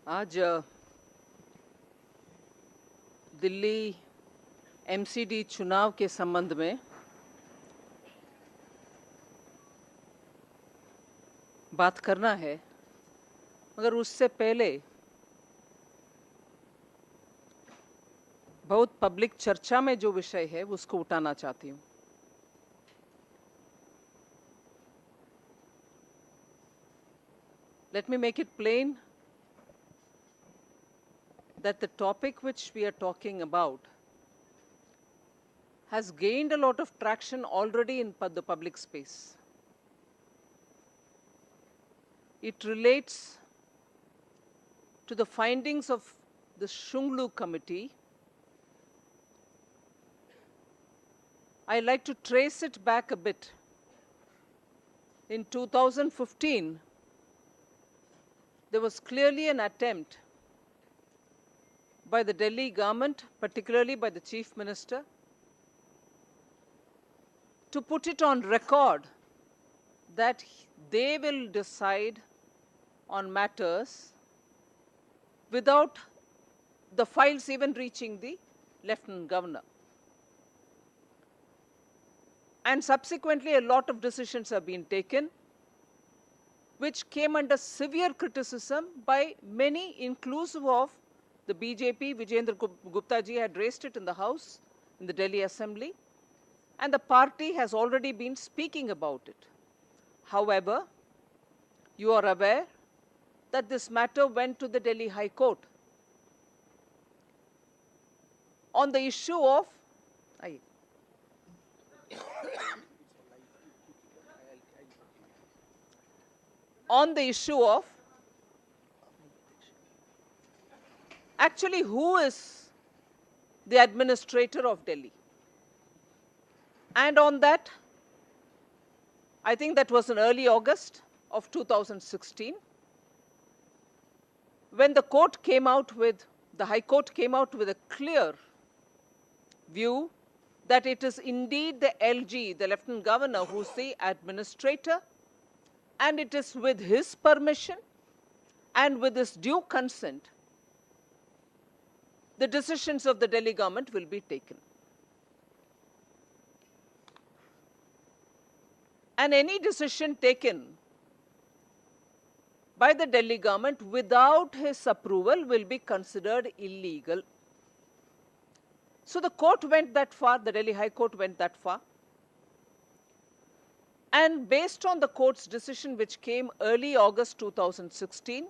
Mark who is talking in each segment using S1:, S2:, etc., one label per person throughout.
S1: आज दिल्ली MCD चुनाव के संबंध में बात करना है, मगर उससे पहले बहुत पब्लिक चर्चा में जो विषय है उसको उठाना चाहती हूँ। Let me make it plain that the topic which we are talking about has gained a lot of traction already in the public space. It relates to the findings of the Shunglu Committee. I like to trace it back a bit. In 2015, there was clearly an attempt by the Delhi government, particularly by the Chief Minister, to put it on record that they will decide on matters without the files even reaching the Lieutenant Governor. And subsequently, a lot of decisions have been taken, which came under severe criticism by many, inclusive of the BJP. Vijayendra Gupta ji had raised it in the House, in the Delhi Assembly, and the party has already been speaking about it. However, you are aware that this matter went to the Delhi High Court on the issue of actually who is the administrator of Delhi. And on that, I think that was in early August of 2016, when the court came out with, the High Court came out with a clear view that it is indeed the LG, the Lieutenant Governor, who's the administrator, and it is with his permission and with his due consent, the decisions of the Delhi government will be taken. And any decision taken by the Delhi government without his approval will be considered illegal. So the court went that far, the Delhi High Court went that far. And based on the court's decision, which came early August 2016,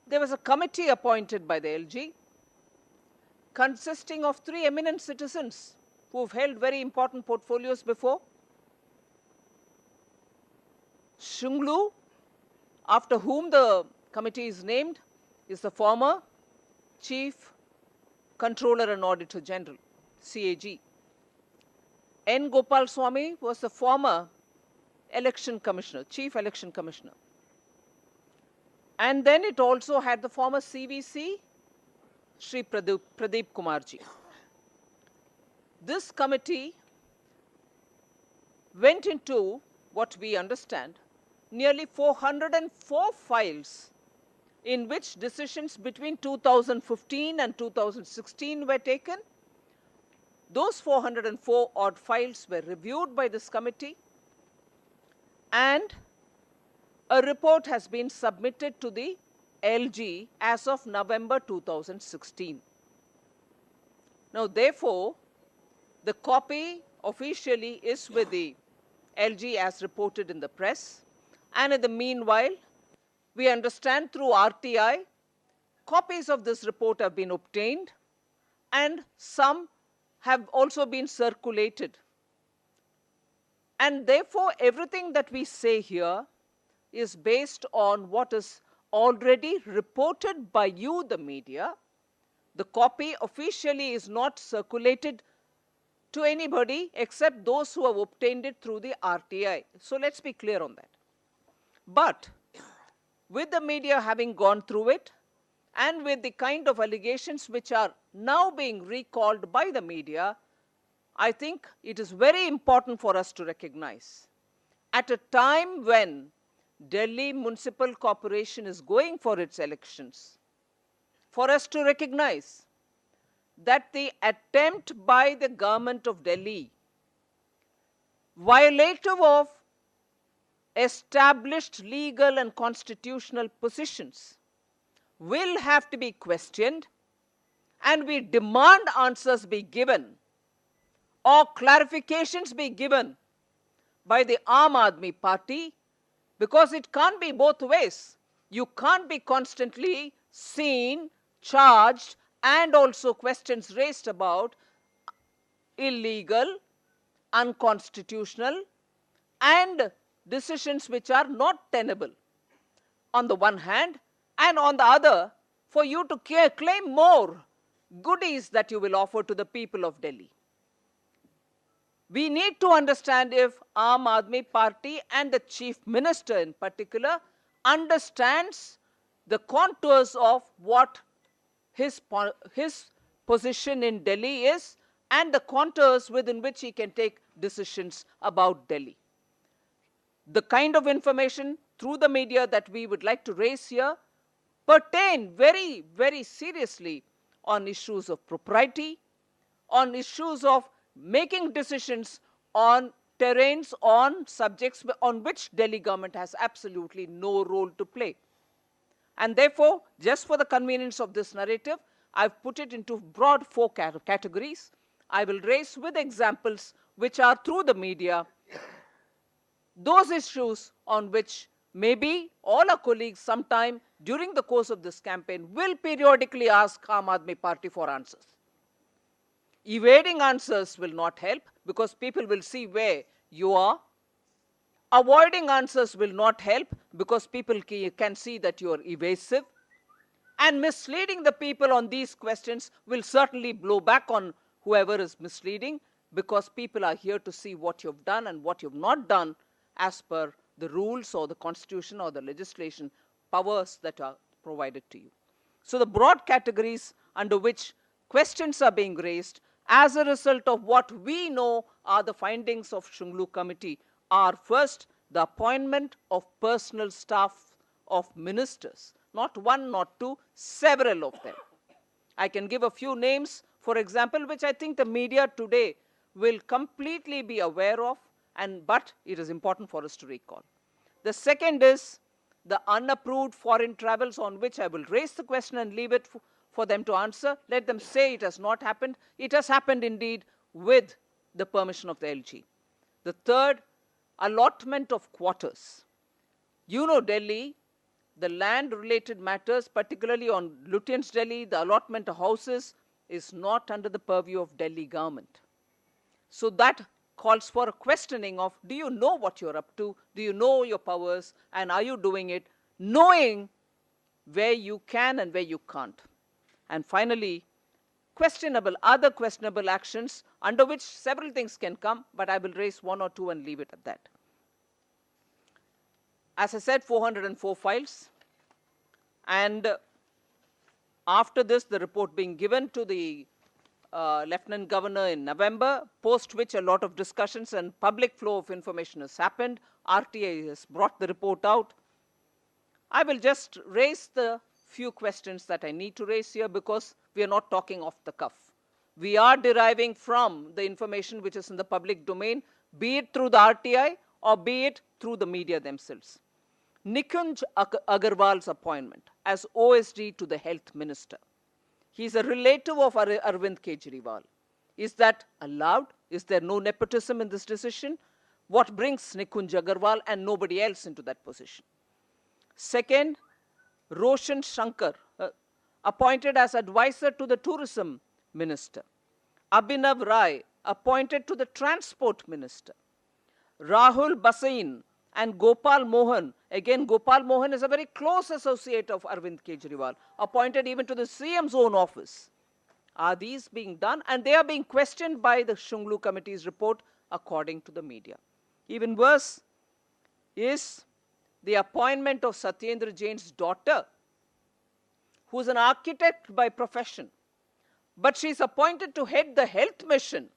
S1: there was a committee appointed by the LG consisting of 3 eminent citizens who've held very important portfolios before. Shunglu, after whom the committee is named, is the former Chief Controller and Auditor General, CAG. N. Gopal Swamy was the former Election Commissioner, Chief Election Commissioner. And then it also had the former CVC, Shri Pradeep Kumarji. This committee went into, what we understand, nearly 404 files in which decisions between 2015 and 2016 were taken. Those 404 odd files were reviewed by this committee, and a report has been submitted to the LG as of November 2016. Now, therefore, the copy officially is with the LG as reported in the press, and in the meanwhile, we understand through RTI, copies of this report have been obtained, and some have also been circulated. And therefore, everything that we say here is based on what is already reported by you, the media. The copy officially is not circulated to anybody except those who have obtained it through the RTI. So let's be clear on that. But with the media having gone through it, and with the kind of allegations which are now being recalled by the media, I think it is very important for us to recognize at a time when Delhi Municipal Corporation is going for its elections, for us to recognize that the attempt by the government of Delhi, violative of established legal and constitutional positions, will have to be questioned, and we demand answers be given or clarifications be given by the Aam Aadmi Party, because it can't be both ways. You can't be constantly seen, charged, and also questions raised about illegal, unconstitutional, and decisions which are not tenable on the one hand, and on the other, for you to claim more goodies that you will offer to the people of Delhi. We need to understand if Aam Aadmi Party and the Chief Minister in particular understands the contours of what his position in Delhi is and the contours within which he can take decisions about Delhi. The kind of information through the media that we would like to raise here pertain very, very seriously on issues of propriety, on issues of making decisions on terrains, on subjects on which Delhi government has absolutely no role to play. And therefore, just for the convenience of this narrative, I've put it into broad 4 categories. I will raise with examples which are through the media those issues on which maybe all our colleagues sometime during the course of this campaign will periodically ask Aam Aadmi Party for answers. Evading answers will not help, because people will see where you are. Avoiding answers will not help, because people can see that you are evasive. And misleading the people on these questions will certainly blow back on whoever is misleading, because people are here to see what you've done and what you've not done as per the rules or the constitution or the legislation powers that are provided to you. So the broad categories under which questions are being raised as a result of what we know are the findings of Shunglu Committee are: first, the appointment of personal staff of ministers, not one, not two, several of them. I can give a few names, for example, which I think the media today will completely be aware of, but it is important for us to recall. The second is the unapproved foreign travels, on which I will raise the question and leave it for them to answer. Let them say it has not happened. It has happened indeed with the permission of the LG. The third, allotment of quarters. You know, Delhi, the land-related matters, particularly on Lutyens Delhi, the allotment of houses is not under the purview of Delhi government. So that calls for a questioning of, do you know what you're up to? Do you know your powers? And are you doing it knowing where you can and where you can't? And finally, other questionable actions under which several things can come, but I will raise 1 or 2 and leave it at that. As I said, 404 files. And after this, the report being given to the Lieutenant Governor in November, post which a lot of discussions and public flow of information has happened. RTI has brought the report out. I will just raise the few questions that I need to raise here, because we are not talking off the cuff. We are deriving from the information which is in the public domain, be it through the RTI or be it through the media themselves. Nikunj Agarwal's appointment as OSD to the Health Minister. He is a relative of Arvind Kejriwal. Is that allowed? Is there no nepotism in this decision? What brings Nikunj Agarwal and nobody else into that position? Second, Roshan Shankar, appointed as advisor to the Tourism Minister. Abhinav Rai, appointed to the Transport Minister. Rahul Basain and Gopal Mohan. Again, Gopal Mohan is a very close associate of Arvind Kejriwal, appointed even to the CM's own office. Are these being done? And they are being questioned by the Shunglu Committee's report, according to the media. Even worse is the appointment of Satyendra Jain's daughter, who is an architect by profession, but she is appointed to head the health mission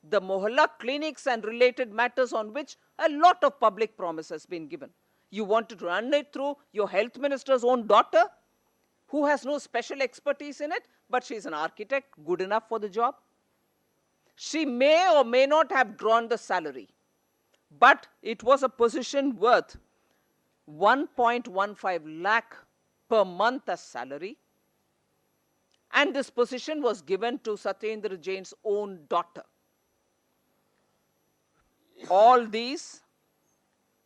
S1: the mohalla clinics and related matters on which a lot of public promise has been given. You wanted to run it through your health minister's own daughter, who has no special expertise in it, but she's an architect, good enough for the job. She may or may not have drawn the salary, but it was a position worth 1.15 lakh per month as salary. And this position was given to Satyendra Jain's own daughter. All these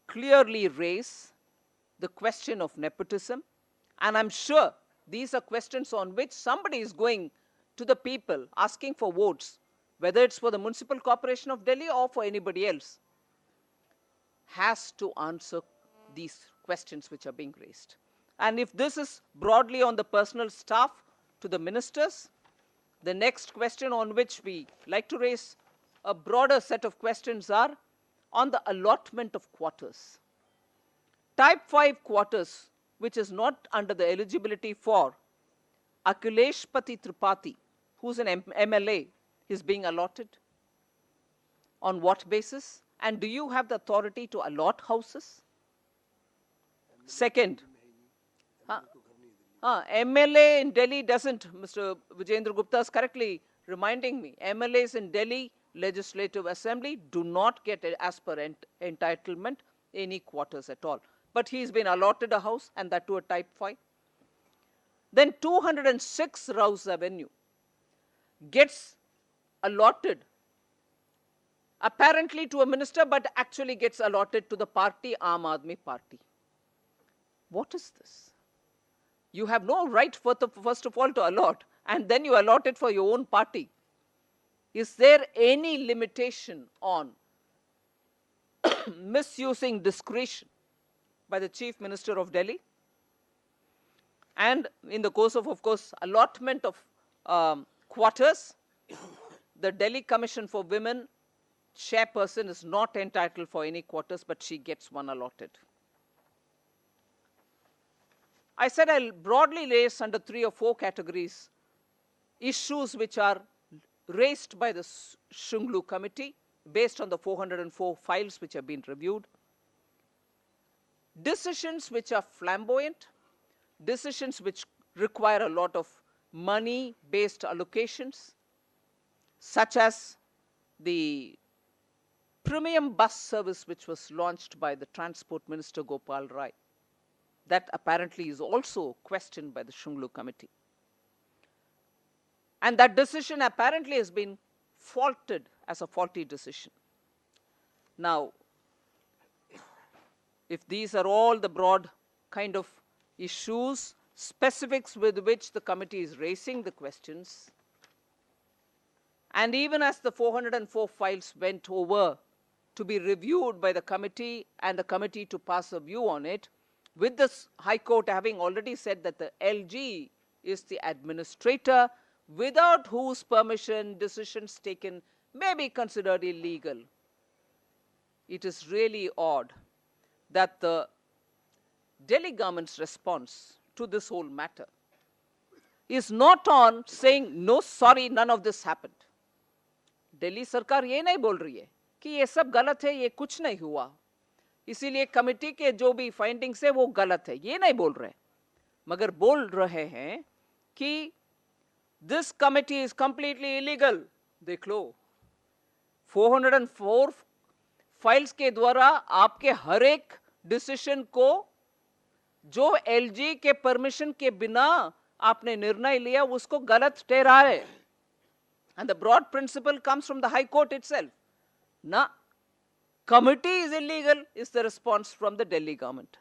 S1: clearly raise the question of nepotism, and I'm sure these are questions on which somebody is going to the people asking for votes, whether it's for the Municipal Corporation of Delhi or for anybody else, has to answer these questions which are being raised. And if this is broadly on the personal staff to the ministers, the next question on which we like to raise a broader set of questions are on the allotment of quarters. Type 5 quarters, which is not under the eligibility for Akhilesh Pati Tripathi, who's an MLA, is being allotted. On what basis? And do you have the authority to allot houses? Second, MLA in Delhi doesn't, Mr. Vijayendra Gupta is correctly reminding me, MLAs in Delhi Legislative Assembly do not get, as per entitlement, any quarters at all. But he's been allotted a house, and that to a type 5. Then 206 Rouse Avenue gets allotted apparently to a minister, but actually gets allotted to the party, Aam Aadmi Party. What is this? You have no right, first of all, to allot, and then you allot it for your own party. Is there any limitation on misusing discretion by the Chief Minister of Delhi? And in the course of course, allotment of quarters, the Delhi Commission for Women chairperson is not entitled for any quarters, but she gets one allotted. I said I'll broadly raise under 3 or 4 categories issues which are raised by the Shunglu committee based on the 404 files which have been reviewed. Decisions which are flamboyant, decisions which require a lot of money-based allocations, such as the premium bus service which was launched by the Transport Minister Gopal Rai. That apparently is also questioned by the Shunglu committee. And that decision apparently has been faulted as a faulty decision. Now, if these are all the broad kind of issues, specifics with which the committee is raising the questions, and even as the 404 files went over to be reviewed by the committee and the committee to pass a view on it, with this High Court having already said that the LG is the administrator, without whose permission decisions taken may be considered illegal. It is really odd that the Delhi government's response to this whole matter is not on saying, no, sorry, none of this happened. Delhi सरकार ये नहीं बोल रही है कि ये सब गलत है, ये कुछ नहीं हुआ, इसीलिए कमेटी के जो भी फाइंडिंग्स है वो गलत है, ये नहीं बोल रहे, मगर बोल रहे हैं कि this committee is completely illegal. देख लो, 404 फाइल्स के द्वारा आपके हर एक डिसीजन को जो एलजी के परमिशन के बिना आपने निर्णय लिया उसको गलत ठहरा है. And the broad principle comes from the High Court itself. Na, committee is illegal is the response from the Delhi government.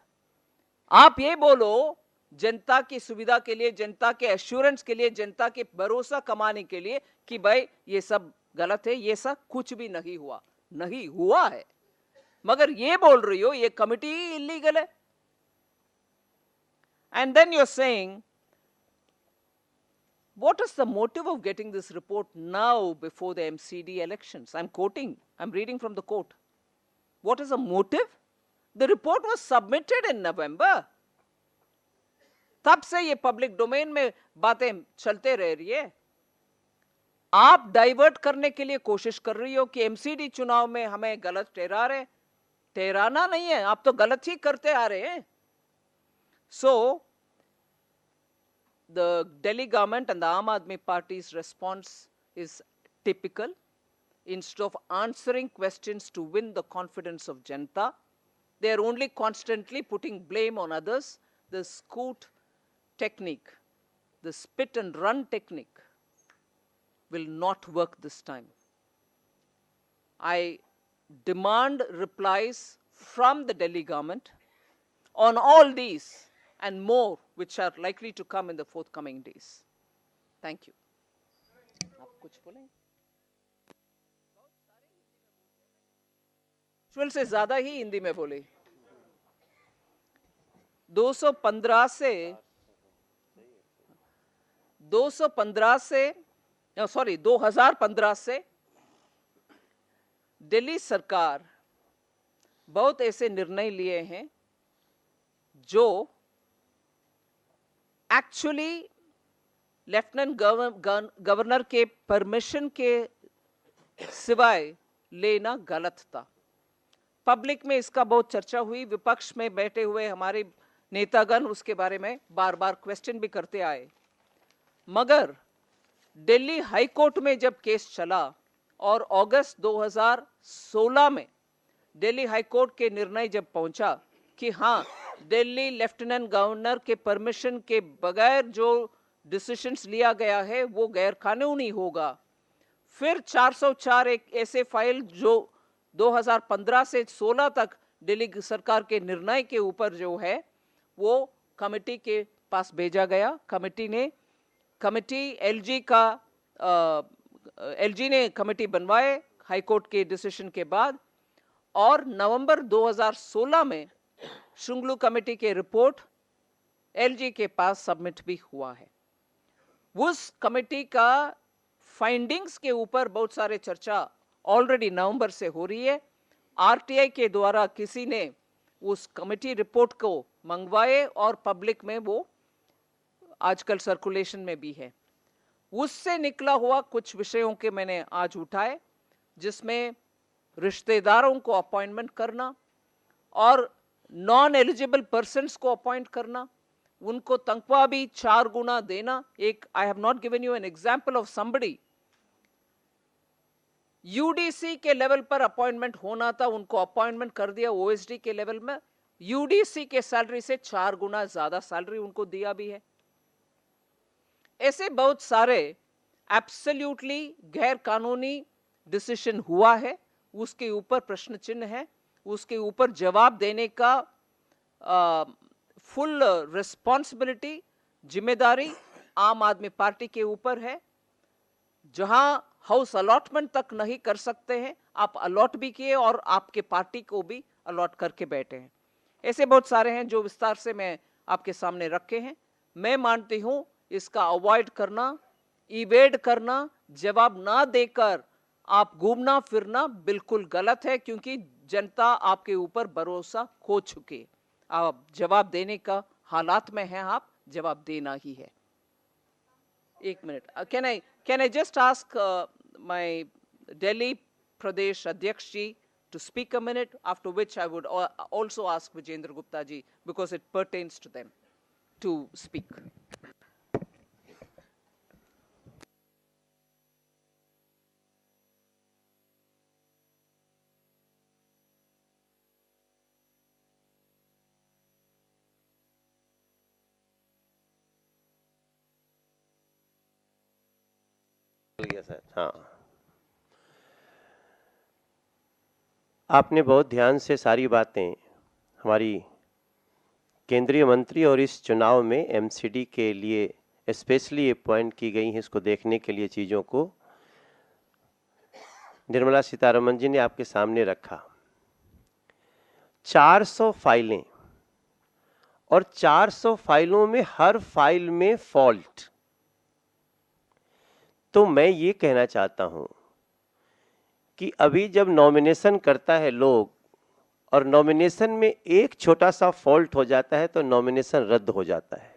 S1: आप ये बोलो जनता की सुविधा के लिए, जनता के एश्योरेंस के लिए, जनता के भरोसा कमाने के लिए कि भाई ये सब गलत है, ये सब कुछ भी नहीं हुआ. नहीं हुआ है, मगर ये बोल रही हो ये कमिटी इलीगल है. And then you're saying, what is the motive of getting this report now before the MCD elections? I'm quoting, I'm reading from the court. What is the motive? The report was submitted in November. तब से ये public domain में बातें चलते रह रही है. आप डाइवर्ट करने के लिए कोशिश कर रही हो कि एमसीडी चुनाव में हमें गलत ठहरा रहे। ठहराना नहीं है, आप तो गलत ही करते आ रहे हैं। So, the Delhi government and the Aam Aadmi Party's response is typical. Instead of answering questions to win the confidence of Janata, they are only constantly putting blame on others. The scoot technique, the spit and run technique will not work this time. I demand replies from the Delhi government on all these and more which are likely to come in the forthcoming days. Thank you. आप कुछ बोलें? उज्ज्वल से ज्यादा ही हिंदी में बोले। 2015 से दिल्ली सरकार बहुत ऐसे निर्णय लिए हैं जो एक्चुअली लेफ्टिनेंट गवर्नर के परमिशन के सिवाय लेना गलत था। पब्लिक में इसका बहुत चर्चा हुई, विपक्ष में बैठे हुए हमारे नेतागण उसके बारे में बार बार क्वेश्चन भी करते आए। मगर दिल्ली हाई कोर्ट में जब केस चला और अगस्त 2016 में दिल्ली हाई कोर्ट के निर्णय जब पहुंचा कि हाँ, दिल्ली लेफ्टिनेंट गवर्नर के परमिशन के बगैर जो डिसीजंस लिया गया है वो गैर कानूनी होगा। फिर 404 एक ऐसे फाइल जो 2015 से 16 तक दिल्ली सरकार के निर्णय के ऊपर जो है वो कमेटी के पास भेजा गया। एलजी ने कमेटी बनवाए हाई कोर्ट के डिसीजन के बाद, और नवंबर 2016 में शुंगलू कमेटी के रिपोर्ट एलजी के पास सबमिट भी हुआ है। उस कमेटी का फाइंडिंग्स के ऊपर बहुत सारे चर्चा ऑलरेडी नवंबर से हो रही है। आरटीआई के द्वारा किसी ने उस कमेटी रिपोर्ट को मंगवाए और पब्लिक में वो आजकल सर्कुलेशन में भी है। उससे निकला हुआ कुछ विषयों के मैंने आज उठाए, जिसमें रिश्तेदारों को अपॉइंटमेंट करना और नॉन एलिजिबल पर्सन्स को अपॉइंट करना, उनको तनख्वाह भी 4 गुना देना। एक I have not given you an example of somebody, UDC के लेवल पर अपॉइंटमेंट होना था, उनको अपॉइंटमेंट कर दिया ओएसडी के लेवल में, यूडीसी के सैलरी से 4 गुना ज्यादा सैलरी उनको दिया भी है। ऐसे बहुत सारे एब्सोल्युटली गैर कानूनी डिसीजन हुआ है, उसके ऊपर प्रश्न चिन्ह है, उसके ऊपर जवाब देने का फुल रिस्पॉन्सिबिलिटी, जिम्मेदारी आम आदमी पार्टी के ऊपर है। जहां हाउस अलॉटमेंट तक नहीं कर सकते हैं, आप अलॉट भी किए और आपके पार्टी को भी अलॉट करके बैठे हैं। ऐसे बहुत सारे हैं जो विस्तार से मैं आपके सामने रखे हैं। मैं मानती हूं इसका अवॉइड करना, इवेड करना, जवाब ना देकर आप घूमना फिरना बिल्कुल गलत है, क्योंकि जनता आपके ऊपर भरोसा खो चुकी। आप जवाब देने का हालात में हैं, आप जवाब देना ही है। एक minute, can I just ask my Delhi Pradesh Adhyaksh ji to speak a minute, after which I would also ask Vijendra Gupta ji, because it pertains to them, to speak.
S2: हाँ, आपने बहुत ध्यान से सारी बातें हमारी केंद्रीय मंत्री और इस चुनाव में एमसीडी के लिए स्पेशली अपॉइंट की गई हैं, इसको देखने के लिए चीज़ों को निर्मला सीतारमन जी ने आपके सामने रखा। 400 फाइलें और 400 फाइलों में हर फाइल में फॉल्ट। तो मैं ये कहना चाहता हूं कि अभी जब नॉमिनेशन करता है लोग और नॉमिनेशन में एक छोटा सा फॉल्ट हो जाता है तो नॉमिनेशन रद्द हो जाता है।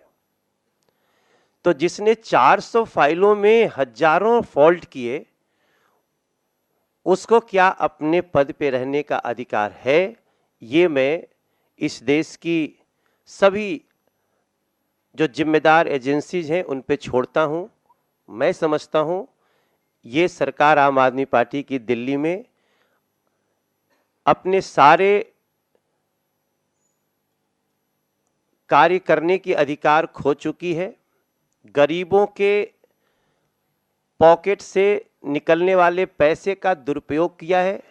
S2: तो जिसने 400 फाइलों में हजारों फॉल्ट किए, उसको क्या अपने पद पे रहने का अधिकार है? ये मैं इस देश की सभी जो जिम्मेदार एजेंसीज हैं उन पे छोड़ता हूं। मैं समझता हूं ये सरकार आम आदमी पार्टी की दिल्ली में अपने सारे कार्य करने की अधिकार खो चुकी है। गरीबों के पॉकेट से निकलने वाले पैसे का दुरुपयोग किया है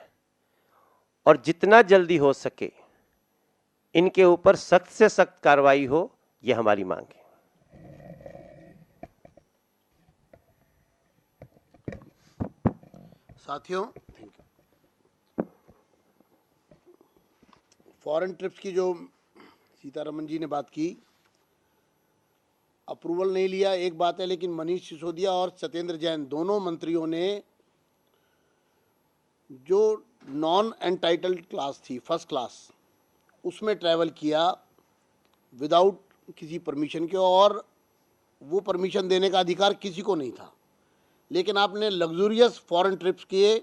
S2: और जितना जल्दी हो सके इनके ऊपर सख्त से सख्त कार्रवाई हो, यह हमारी मांग है।
S3: साथियों, फॉरेन ट्रिप्स की जो सीतारमन जी ने बात की, अप्रूवल नहीं लिया एक बात है, लेकिन मनीष सिसोदिया और सत्येंद्र जैन दोनों मंत्रियों ने जो नॉन एंटाइटल्ड क्लास थी, फर्स्ट क्लास, उसमें ट्रैवल किया विदाउट किसी परमिशन के, और वो परमिशन देने का अधिकार किसी को नहीं था। लेकिन आपने लग्जूरियस फॉरेन ट्रिप्स किए,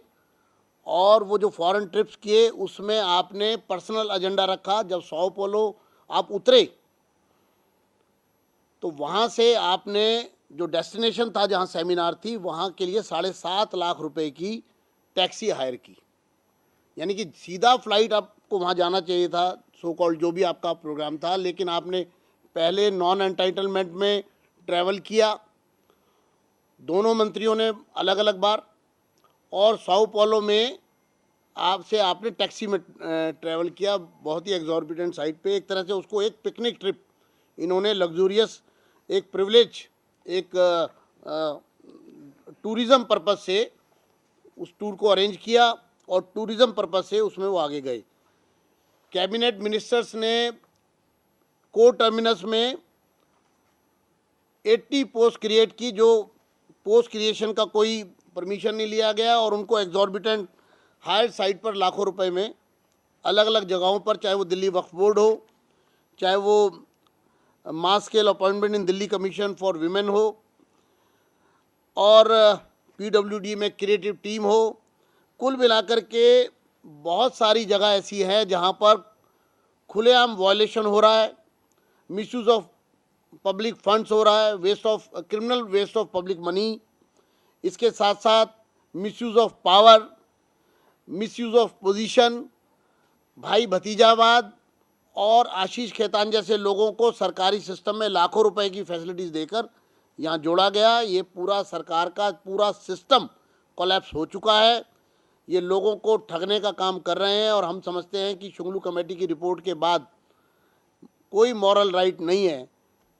S3: और वो जो फॉरेन ट्रिप्स किए उसमें आपने पर्सनल एजेंडा रखा। जब सौ पोलो आप उतरे तो वहाँ से आपने जो डेस्टिनेशन था जहाँ सेमिनार थी, वहाँ के लिए 7.5 लाख रुपए की टैक्सी हायर की। यानी कि सीधा फ्लाइट आपको वहाँ जाना चाहिए था, सो कॉल्ड जो भी आपका प्रोग्राम था, लेकिन आपने पहले नॉन एंटाइटलमेंट में ट्रैवल किया, दोनों मंत्रियों ने अलग अलग बार, और साओ पोलो में आपने टैक्सी में ट्रैवल किया, बहुत ही एग्जॉर्बिटेंट साइड पे। एक तरह से उसको एक पिकनिक ट्रिप इन्होंने लग्जूरियस, एक प्रिविलेज, एक टूरिज़्म पर्पस से उस टूर को अरेंज किया, और टूरिज़्म पर्पस से उसमें वो आगे गए। कैबिनेट मिनिस्टर्स ने कोर्ट टर्मिनस में 80 पोस्ट क्रिएट की, जो पोस्ट क्रिएशन का कोई परमिशन नहीं लिया गया, और उनको एग्जॉर्बिटेंट हायर साइट पर लाखों रुपए में अलग अलग जगहों पर, चाहे वो दिल्ली वक्फ बोर्ड हो, चाहे वो mass scale appointment in Delhi commission for women हो, और पीडब्ल्यूडी में क्रिएटिव टीम हो, कुल मिलाकर के बहुत सारी जगह ऐसी है जहां पर खुलेआम वायलेशन हो रहा है, मिसयूज ऑफ पब्लिक फंड्स हो रहा है, criminal waste of public money. इसके साथ साथ misuse of power, misuse of position, भाई भतीजावाद, और आशीष खेतान जैसे लोगों को सरकारी सिस्टम में लाखों रुपए की फैसिलिटीज़ देकर यहाँ जोड़ा गया। ये पूरा सरकार का पूरा सिस्टम कोलैप्स हो चुका है। ये लोगों को ठगने का काम कर रहे हैं, और हम समझते हैं कि शुंगलू कमेटी की रिपोर्ट के बाद कोई मॉरल राइट नहीं है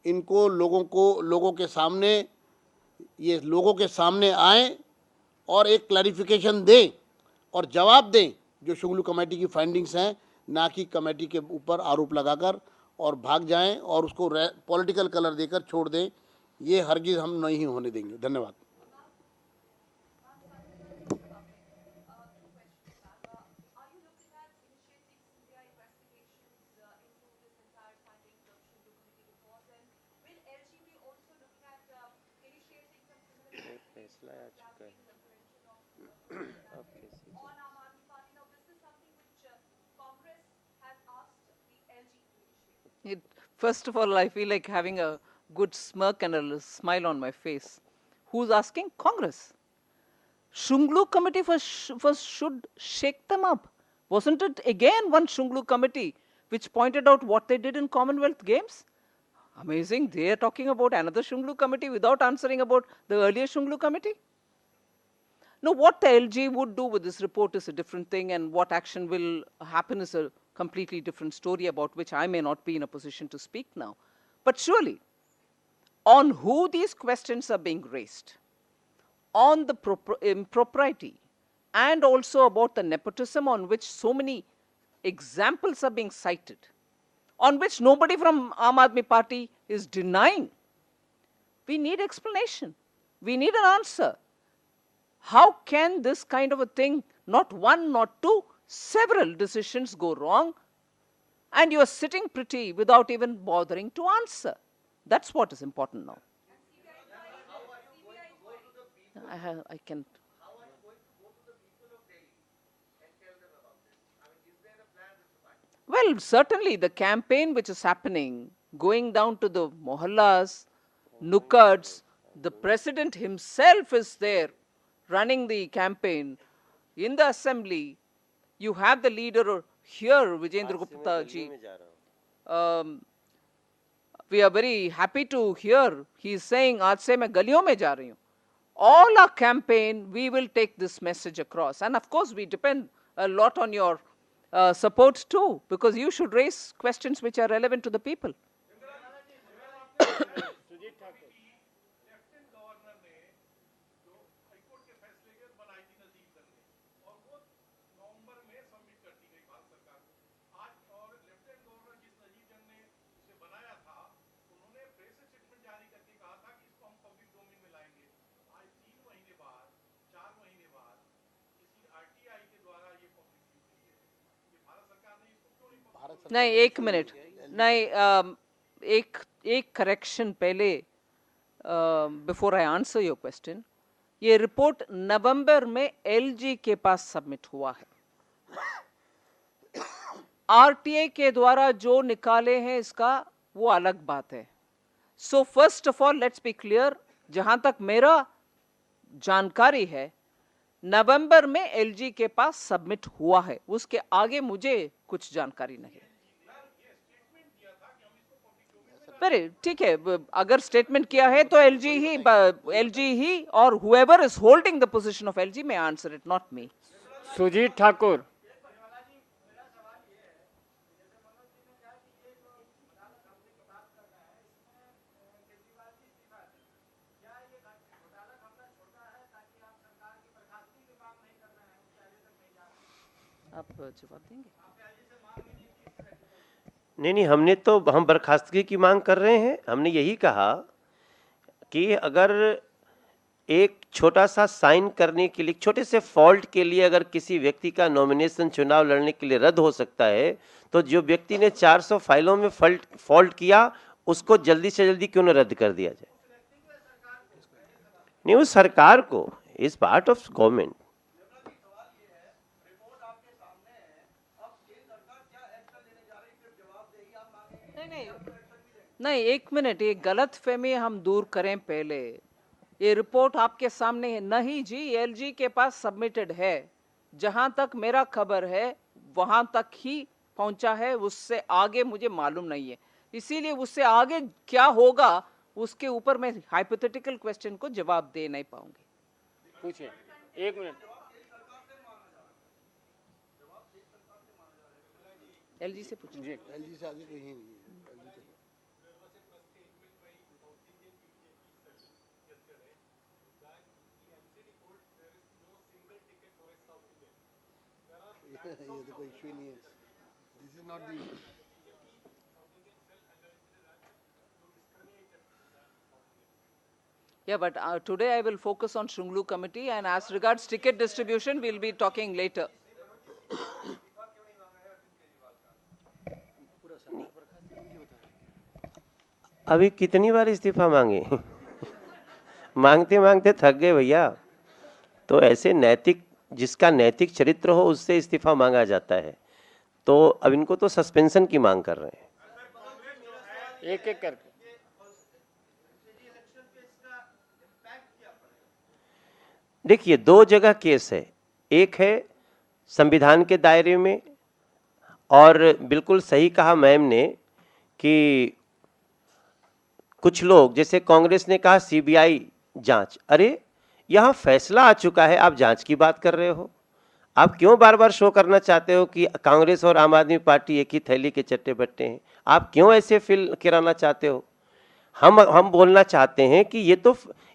S3: इनको, लोगों के सामने आएँ और एक क्लैरिफिकेशन दें और जवाब दें जो शुंगलू कमेटी की फाइंडिंग्स हैं, ना कि कमेटी के ऊपर आरोप लगाकर और भाग जाएं और उसको पॉलिटिकल कलर देकर छोड़ दें। ये हरगिज़ हम नहीं होने देंगे। धन्यवाद।
S1: First of all, I feel like having a good smirk and a smile on my face. Who's asking? Congress. Shunglu committee first should shake them up. Wasn't it again one Shunglu committee which pointed out what they did in Commonwealth Games? Amazing. They are talking about another Shunglu committee without answering about the earlier Shunglu committee. Now, what the LG would do with this report is a different thing, and what action will happen is a completely different story about which I may not be in a position to speak now. But surely, on who these questions are being raised, on the impropriety, and also about the nepotism on which so many examples are being cited, on which nobody from Aam Aadmi Party is denying, we need explanation. We need an answer. How can this kind of a thing, not one, not two, several decisions go wrong, and you are sitting pretty without even bothering to answer? That's what is important now. I can. Well, certainly the campaign which is happening, going down to the mohallas, nukkads, the president himself is there running the campaign. In the assembly, you have the leader here, Vijendra Gupta ji. We are very happy to hear he is saying, "Aaj se main galiyon mein ja rahi hu." All our campaign, we will take this message across. And of course, we depend a lot on your support too, because you should raise questions which are relevant to the people. नहीं, एक minute, नहीं, एक correction पहले, before I answer your question, ये report नवंबर में LG के पास submit हुआ है। आरटीआई के द्वारा जो निकाले हैं इसका वो अलग बात है। So first of all let's be clear, जहां तक मेरा जानकारी है नवंबर में एलजी के पास सबमिट हुआ है, उसके आगे मुझे कुछ जानकारी नहीं। फिर ठीक है, अगर स्टेटमेंट किया है तो एलजी ही और whoever is holding the position of LG may answer it, not me.
S4: Sujit Thakur.
S1: आप जवाब देंगे?
S2: नहीं, हम बर्खास्तगी की मांग कर रहे हैं। हमने यही कहा कि अगर एक छोटा सा साइन करने के लिए, छोटे से फॉल्ट के लिए अगर किसी व्यक्ति का नॉमिनेशन चुनाव लड़ने के लिए रद्द हो सकता है, तो जो व्यक्ति ने 400 फाइलों में फॉल्ट किया उसको जल्दी से जल्दी क्यों न रद्द कर दिया जाए? नहीं, उस सरकार को, इज पार्ट ऑफ गवर्नमेंट।
S1: नहीं, एक मिनट, ये गलत फहमी हम दूर करें पहले। ये रिपोर्ट आपके सामने है नहीं जी, एलजी के पास सबमिटेड है। जहां तक मेरा खबर है वहां तक ही पहुंचा है, उससे आगे मुझे मालूम नहीं है। इसीलिए उससे आगे क्या होगा उसके ऊपर मैं हाइपोथेटिकल क्वेश्चन को जवाब दे नहीं पाऊंगी।
S4: पूछिए, एक मिनट।
S1: एलजी से पूछिए।
S3: एलजी से आगे कहीं नहीं। ये तो कोई इशू नहीं है। This is not the.
S1: Yeah, but today I will focus on Shunglu committee, and as regards ticket distribution, we'll be talking later.
S2: अभी कितनी बार इस्तीफा मांगे? मांगते मांगते थक गए भैया। तो ऐसे नैतिक, जिसका नैतिक चरित्र हो उससे इस्तीफा मांगा जाता है। तो अब इनको तो सस्पेंशन की मांग कर रहे हैं।
S4: एक एक करके।
S2: देखिए, दो जगह केस है। एक है संविधान के दायरे में, और बिल्कुल सही कहा मैम ने कि कुछ लोग, जैसे कांग्रेस ने कहा सीबीआई जांच। अरे यहाँ फैसला आ चुका है, आप जांच की बात कर रहे हो। आप क्यों बार बार शो करना चाहते हो कि कांग्रेस और आम आदमी पार्टी एक ही थैली के चट्टे बट्टे हैं? आप क्यों ऐसे फील कराना चाहते हो? हम बोलना चाहते हैं कि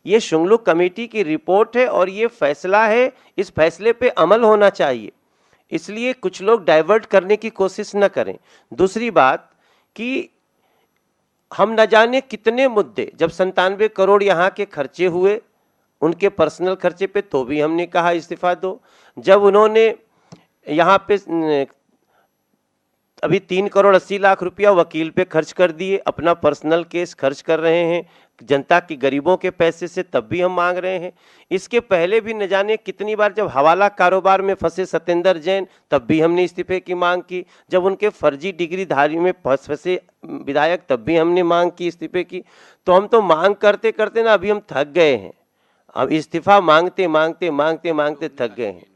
S2: ये शुंगलू कमेटी की रिपोर्ट है और ये फैसला है, इस फैसले पे अमल होना चाहिए। इसलिए कुछ लोग डाइवर्ट करने की कोशिश न करें। दूसरी बात कि हम न जाने कितने मुद्दे, जब 97 करोड़ यहाँ के खर्चे हुए उनके पर्सनल खर्चे पे, तो भी हमने कहा इस्तीफा दो। जब उन्होंने यहाँ पे अभी 3 करोड़ 80 लाख रुपया वकील पे खर्च कर दिए, अपना पर्सनल केस खर्च कर रहे हैं, जनता की गरीबों के पैसे से तब भी हम मांग रहे हैं। इसके पहले भी न जाने कितनी बार जब हवाला कारोबार में फंसे सत्येंद्र जैन, तब भी हमने इस्तीफे की मांग की। जब उनके फर्जी डिग्रीधारी में फंसे विधायक, तब भी हमने मांग की इस्तीफे की। तो हम तो मांग करते करते ना अभी हम थक गए हैं। अब इस्तीफा मांगते मांगते मांगते मांगते थक गए हैं।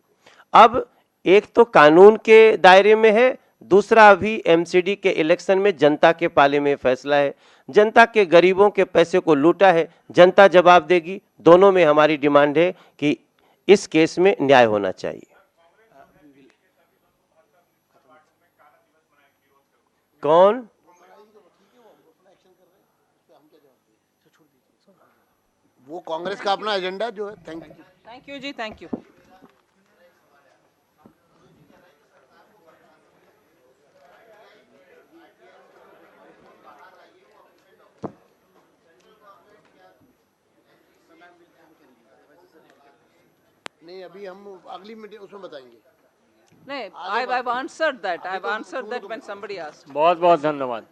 S2: अब एक तो कानून के दायरे में है, दूसरा अभी एमसीडी के इलेक्शन में जनता के पाले में फैसला है। जनता के गरीबों के पैसे को लूटा है, जनता जवाब देगी। दोनों में हमारी डिमांड है कि इस केस में न्याय होना चाहिए। कौन?
S3: वो कांग्रेस का अपना एजेंडा जो है।
S1: थैंक यू जी, थैंक यू।
S3: नहीं, अभी हम अगली मीटिंग उसमें बताएंगे।
S1: नहीं, I've answered that. I've answered that when somebody asked.
S4: बहुत बहुत धन्यवाद।